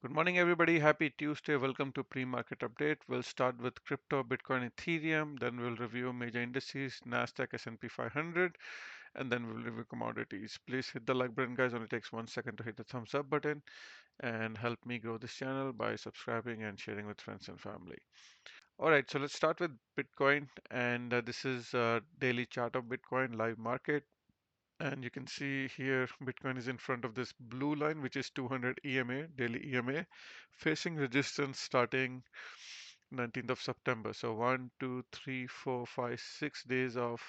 Good morning, everybody. Happy Tuesday. Welcome to pre-market update. We'll start with crypto, Bitcoin, Ethereum. Then we'll review major indices, Nasdaq, S&P 500, and then we'll review commodities. Please hit the like button, guys. Only takes 1 second to hit the thumbs up button, and help me grow this channel by subscribing and sharing with friends and family. All right, so let's start with Bitcoin, and this is a daily chart of Bitcoin live market. And you can see here Bitcoin is in front of this blue line, which is 200 EMA, daily EMA, facing resistance starting 19th of September. So 1, 2, 3, 4, 5, 6 days of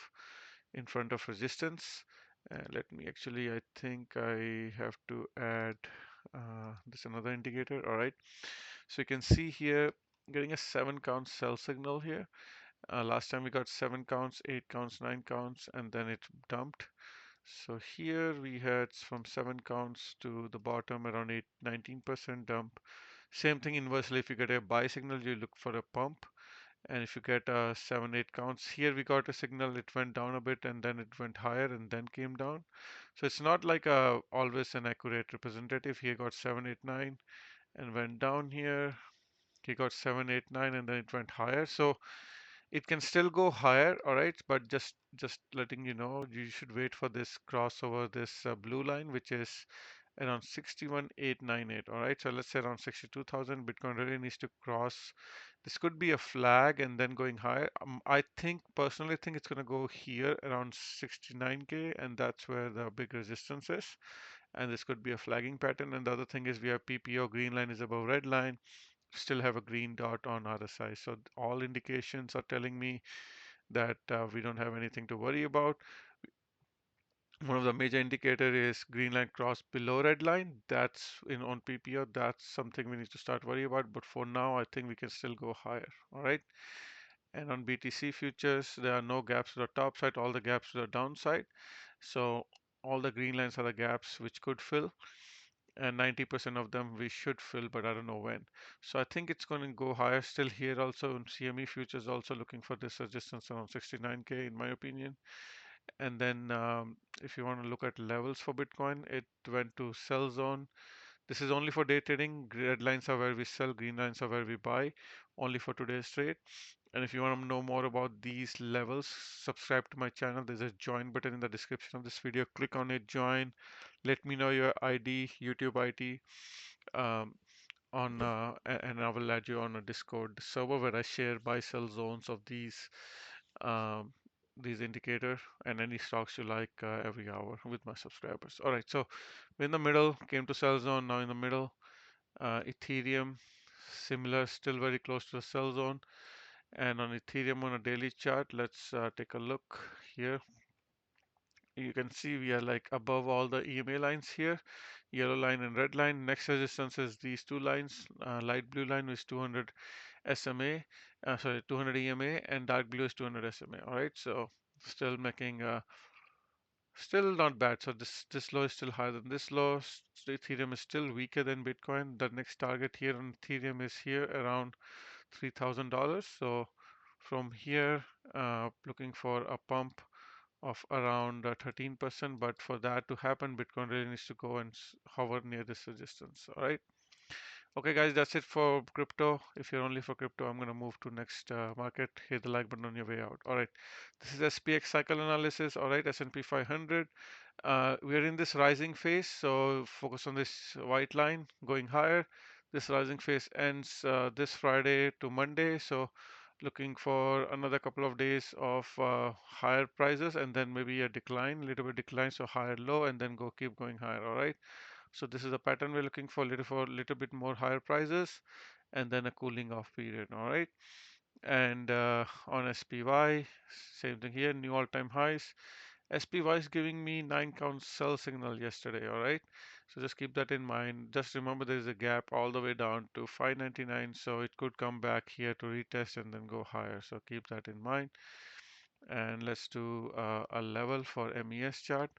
in front of resistance. Let me actually, I think I have to add this another indicator. All right. So you can see here getting a 7 count sell signal here. Last time we got 7 counts, 8 counts, 9 counts, and then it dumped. So here we had from 7 counts to the bottom around 19% dump. Same thing inversely, if you get a buy signal, you look for a pump. And if you get 7, 8 counts, here we got a signal, it went down a bit and then it went higher and then came down. So it's not like always an accurate representative. Here got 7, 8, 9 and went down here. He got 7, 8, 9 and then it went higher. So it can still go higher, all right, but just letting you know, you should wait for this crossover, this blue line, which is around 61,898. All right, so let's say around 62,000. Bitcoin really needs to cross. This could be a flag and then going higher. I think personally think it's going to go here around 69k, and that's where the big resistance is. And this could be a flagging pattern. And the other thing is we have PPO, green line is above red line, still have a green dot on RSI. So all indications are telling me that we don't have anything to worry about. One of the major indicator is green line cross below red line. That's in on PPO. That's something we need to start worry about. But for now, I think we can still go higher. All right. And on BTC futures, there are no gaps to the top side, all the gaps to the downside. So all the green lines are the gaps which could fill, and 90% of them we should fill, but I don't know when. So I think it's going to go higher still here also. In CME futures also looking for this resistance around 69k in my opinion. And then if you want to look at levels for Bitcoin, it went to sell zone. This is only for day trading. Red lines are where we sell, green lines are where we buy, only for today's trade. And if you want to know more about these levels, subscribe to my channel. There's a join button in the description of this video. Click on it, join. Let me know your ID, YouTube ID, um, and I will add you on a Discord server where I share buy sell zones of um, these indicator and any stocks you like every hour with my subscribers. All right, so we're in the middle, came to sell zone, now in the middle. Ethereum, similar, still very close to the sell zone. And on Ethereum on a daily chart, let's take a look here. You can see we are like above all the EMA lines here, yellow line and red line. Next resistance is these two lines. Light blue line is 200 SMA, sorry, 200 EMA, and dark blue is 200 SMA. All right, so still making still not bad. So this low is still higher than this low. Ethereum is still weaker than Bitcoin. The next target here on Ethereum is here around $3,000. So from here, looking for a pump of around 13%. But for that to happen, Bitcoin really needs to go and hover near this resistance. All right. Okay, guys, that's it for crypto. If you're only for crypto, I'm going to move to next market. Hit the like button on your way out. All right. This is SPX cycle analysis. All right. S&P 500. We are in this rising phase. So focus on this white line going higher. This rising phase ends this Friday to Monday. So looking for another couple of days of higher prices and then maybe a decline, little bit decline. So higher low and then keep going higher. All right. So this is a pattern we're looking for, little bit more higher prices and then a cooling off period. All right. And on SPY, same thing here, new all-time highs. SPY is giving me 9 count sell signal yesterday. All right. So just keep that in mind. Just remember there is a gap all the way down to 599. So it could come back here to retest and then go higher. So keep that in mind. And let's do a level for MES chart.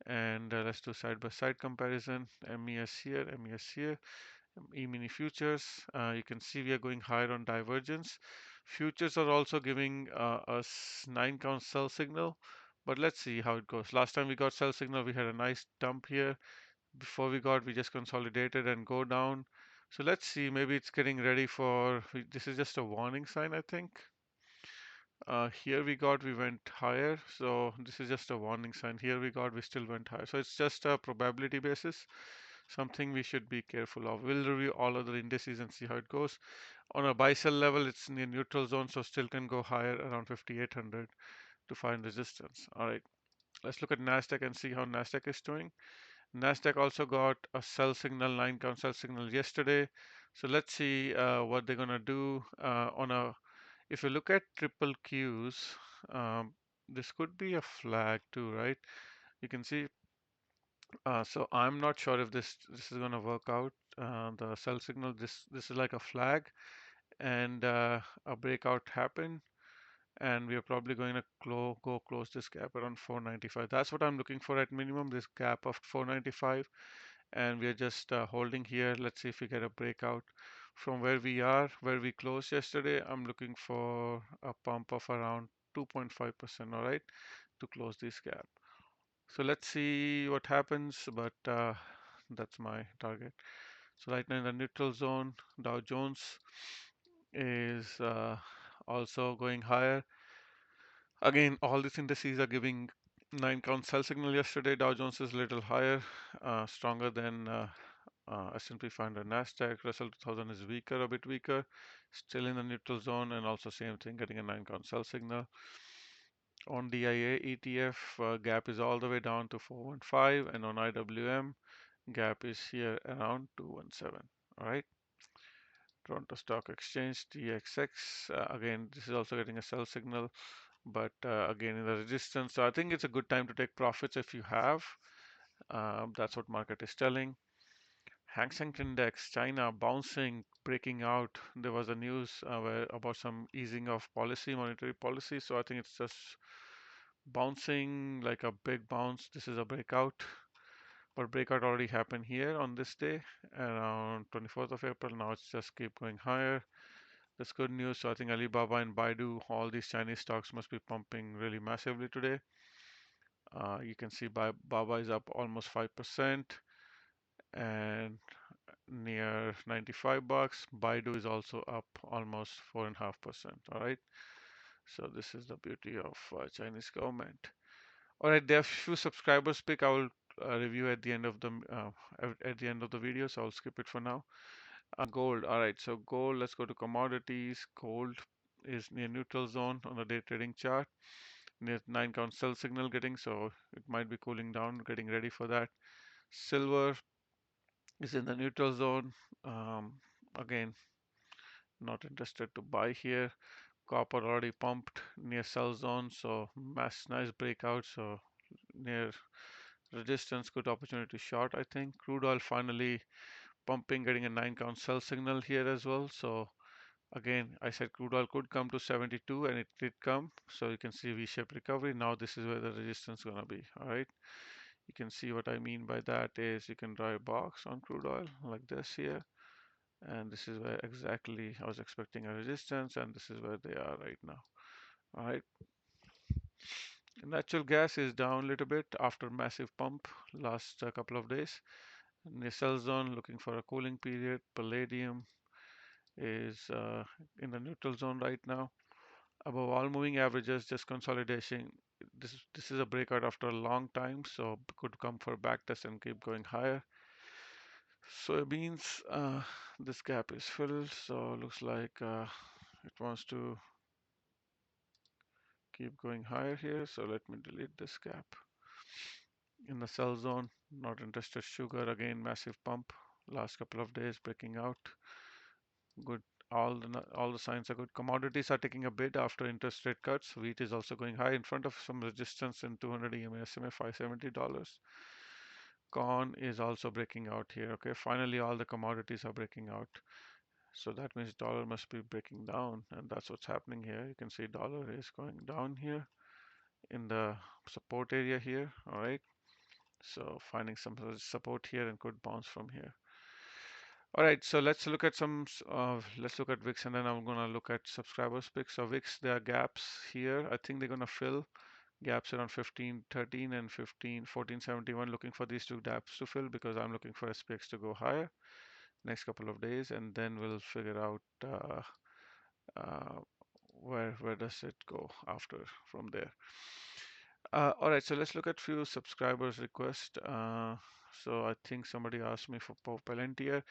And let's do side by side comparison. MES here, E-mini futures. You can see we are going higher on divergence. Futures are also giving us 9 count sell signal, but let's see how it goes. Last time we got sell signal, we had a nice dump here. Before we just consolidated and go down. So let's see, maybe it's getting ready for, this is just a warning sign, I think. Here we went higher. So this is just a warning sign. Here we still went higher. So it's just a probability basis, something we should be careful of. We'll review all other indices and see how it goes. On a buy sell level, it's near neutral zone, so still can go higher around 5,800 to find resistance. All right, let's look at NASDAQ and see how NASDAQ is doing. NASDAQ also got a sell signal, 9 count sell signal yesterday. So let's see what they're gonna do if you look at triple Qs, this could be a flag too, right? You can see, so I'm not sure if this is gonna work out. The sell signal, this is like a flag, and a breakout happened, and we are probably going to go close this gap around 495. That's what I'm looking for at minimum, this gap of 495, and we are just holding here. Let's see if we get a breakout from where we closed yesterday. I'm looking for a pump of around 2.5%, all right, to close this gap. So let's see what happens, but that's my target. So right now in the neutral zone, Dow Jones is also going higher. Again, all these indices are giving 9 count sell signal yesterday. Dow Jones is a little higher, stronger than S&P 500, Nasdaq. Russell 2000 is weaker, a bit weaker, still in the neutral zone, and also same thing, getting a 9 count sell signal. On DIA ETF, gap is all the way down to 415, and on IWM, gap is here around 217. All right. Toronto Stock Exchange, TXX. Again, this is also getting a sell signal, but again in the resistance. So I think it's a good time to take profits if you have. That's what market is telling. Hang Seng Index, China bouncing, breaking out. There was a news about some easing of policy, monetary policy. So I think it's just bouncing like a big bounce. This is a breakout, but breakout already happened here on this day around 24th of April. Now it's just keep going higher. That's good news. So I think Alibaba and Baidu, all these Chinese stocks must be pumping really massively today. You can see Baba is up almost 5% and near 95 bucks. Baidu is also up almost 4.5%. All right. So this is the beauty of Chinese government. All right. There are few subscribers pick. I will review at the end of the video. So I'll skip it for now. Gold. All right. So gold. Let's go to commodities. Gold is near neutral zone on the day trading chart. Near 9 count sell signal getting, so it might be cooling down, getting ready for that. Silver is in the neutral zone. Again, not interested to buy here. Copper already pumped near sell zone, so nice breakout. So near resistance, good opportunity to short, I think. Crude oil finally pumping, getting a 9 count sell signal here as well. So again, I said crude oil could come to 72 and it did come. So you can see V-shaped recovery. Now this is where the resistance is gonna be. All right. You can see what I mean by that is you can draw a box on crude oil like this here. And this is where exactly I was expecting a resistance, and this is where they are right now. All right. Natural gas is down a little bit after massive pump last couple of days. In the sell zone, looking for a cooling period. Palladium is in the neutral zone right now. Above all moving averages, just consolidation. This is a breakout after a long time, so could come for a back test and keep going higher. Soybeans, this gap is filled, so looks like it wants to keep going higher here. So let me delete this gap. In the sell zone, not interested. Sugar again, massive pump. Last couple of days breaking out. Good. All the signs are good. Commodities are taking a bid after interest rate cuts. Wheat is also going high in front of some resistance in 200 EMA SMA, $570. Corn is also breaking out here. Okay, finally all the commodities are breaking out. So that means dollar must be breaking down, and that's what's happening here. You can see dollar is going down here in the support area here. All right. So finding some support here and could bounce from here. All right. So let's look at let's look at VIX, and then I'm gonna look at subscribers picks. So VIX, there are gaps here. I think they're gonna fill gaps around 1513 and 1471. Looking for these two gaps to fill because I'm looking for SPX to go higher. next couple of days, and then we'll figure out uh, where does it go after from there. All right, so let's look at few subscribers request. So I think somebody asked me for Palantir.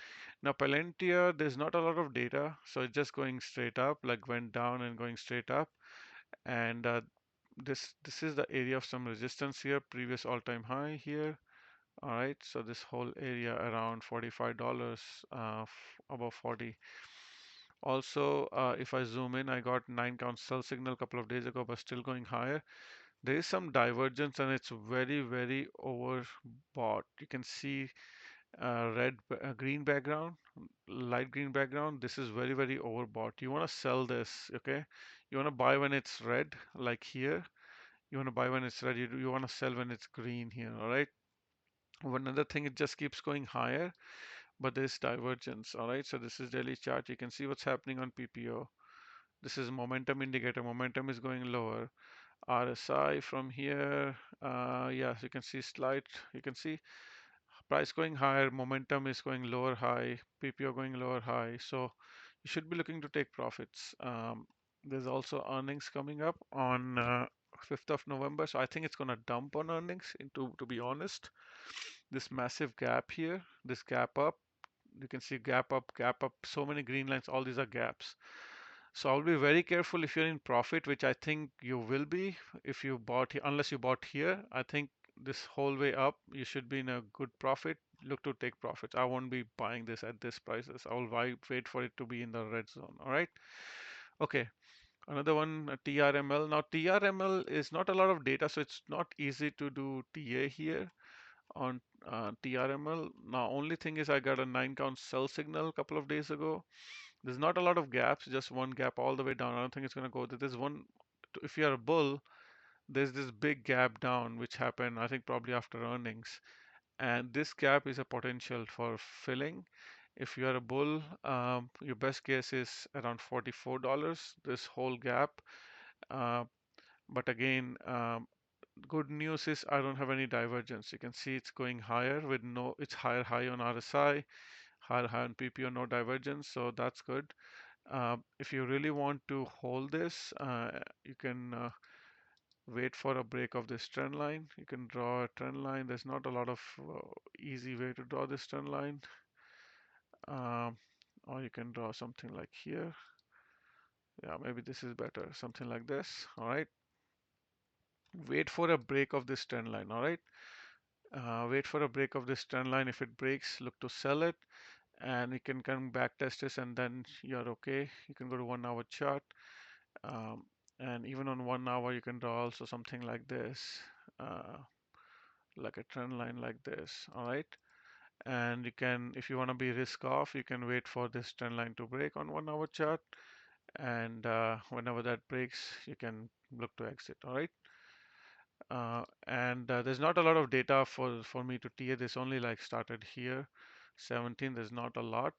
Now Palantir, there's not a lot of data, so it's just going straight up, like went down and going straight up. And this is the area of some resistance here, previous all-time high here. All right, so this whole area around $45, above 40. Also, if I zoom in, I got 9 count sell signal a couple of days ago, but still going higher. There is some divergence and it's very overbought. You can see green background, light green background. This is very overbought. You want to sell this, okay? You want to buy when it's red, like here. You want to buy when it's red. You want to sell when it's green here, all right? One other thing, it just keeps going higher, but there's divergence, all right? So this is daily chart. You can see what's happening on PPO. This is momentum indicator. Momentum is going lower. RSI from here, yes, you can see slight, you can see price going higher, momentum is going lower high, PPO going lower high. So you should be looking to take profits. There's also earnings coming up on 5th of November. So I think it's going to dump on earnings into, to be honest, this massive gap here, this gap up. You can see gap up, so many green lines, all these are gaps. So I'll be very careful if you're in profit, which I think you will be if you bought here, unless you bought here. I think this whole way up, you should be in a good profit. Look to take profits. I won't be buying this at this prices. I will wait for it to be in the red zone. All right. Okay. Another one, TRML. Now TRML is not a lot of data, so it's not easy to do TA here on TRML. Now only thing is I got a 9 count sell signal a couple of days ago. There's not a lot of gaps, just one gap all the way down. I don't think it's going to go. There's one, if you're a bull, there's this big gap down which happened, I think probably after earnings. And this gap is a potential for filling. If you're a bull, your best case is around $44, this whole gap. Uh, but again, good news is I don't have any divergence. You can see it's going higher with no, it's higher high on RSI, higher high on PPO, no divergence. So that's good. If you really want to hold this, you can wait for a break of this trend line. You can draw a trend line. There's not a lot of easy way to draw this trend line. Um, or you can draw something like here. Yeah, maybe this is better. Something like this. All right. Wait for a break of this trend line. All right. Wait for a break of this trend line. If it breaks, look to sell it. And you can come back test this and then you're okay. You can go to 1 hour chart. Um, and even on 1 hour, you can draw also something like this, like a trend line like this. All right. And you can, if you want to be risk off, you can wait for this trend line to break on 1 hour chart. And whenever that breaks, you can look to exit. All right. And there's not a lot of data for me to TA. This only like started here, 17. There's not a lot.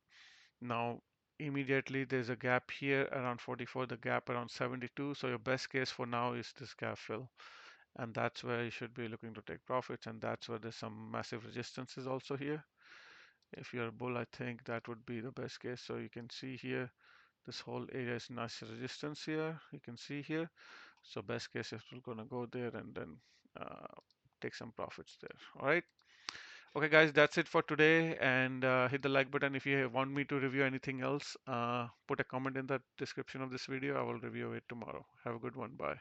Now, immediately there's a gap here around 44, the gap around 72. So your best case for now is this gap fill. And that's where you should be looking to take profits. And that's where there's some massive resistances also here. If you're a bull, I think that would be the best case. So you can see here, this whole area is nice resistance here. You can see here. So best case is we're gonna go there and then take some profits there. All right. Okay, guys, that's it for today. And hit the like button if you want me to review anything else. Put a comment in the description of this video. I will review it tomorrow. Have a good one. Bye.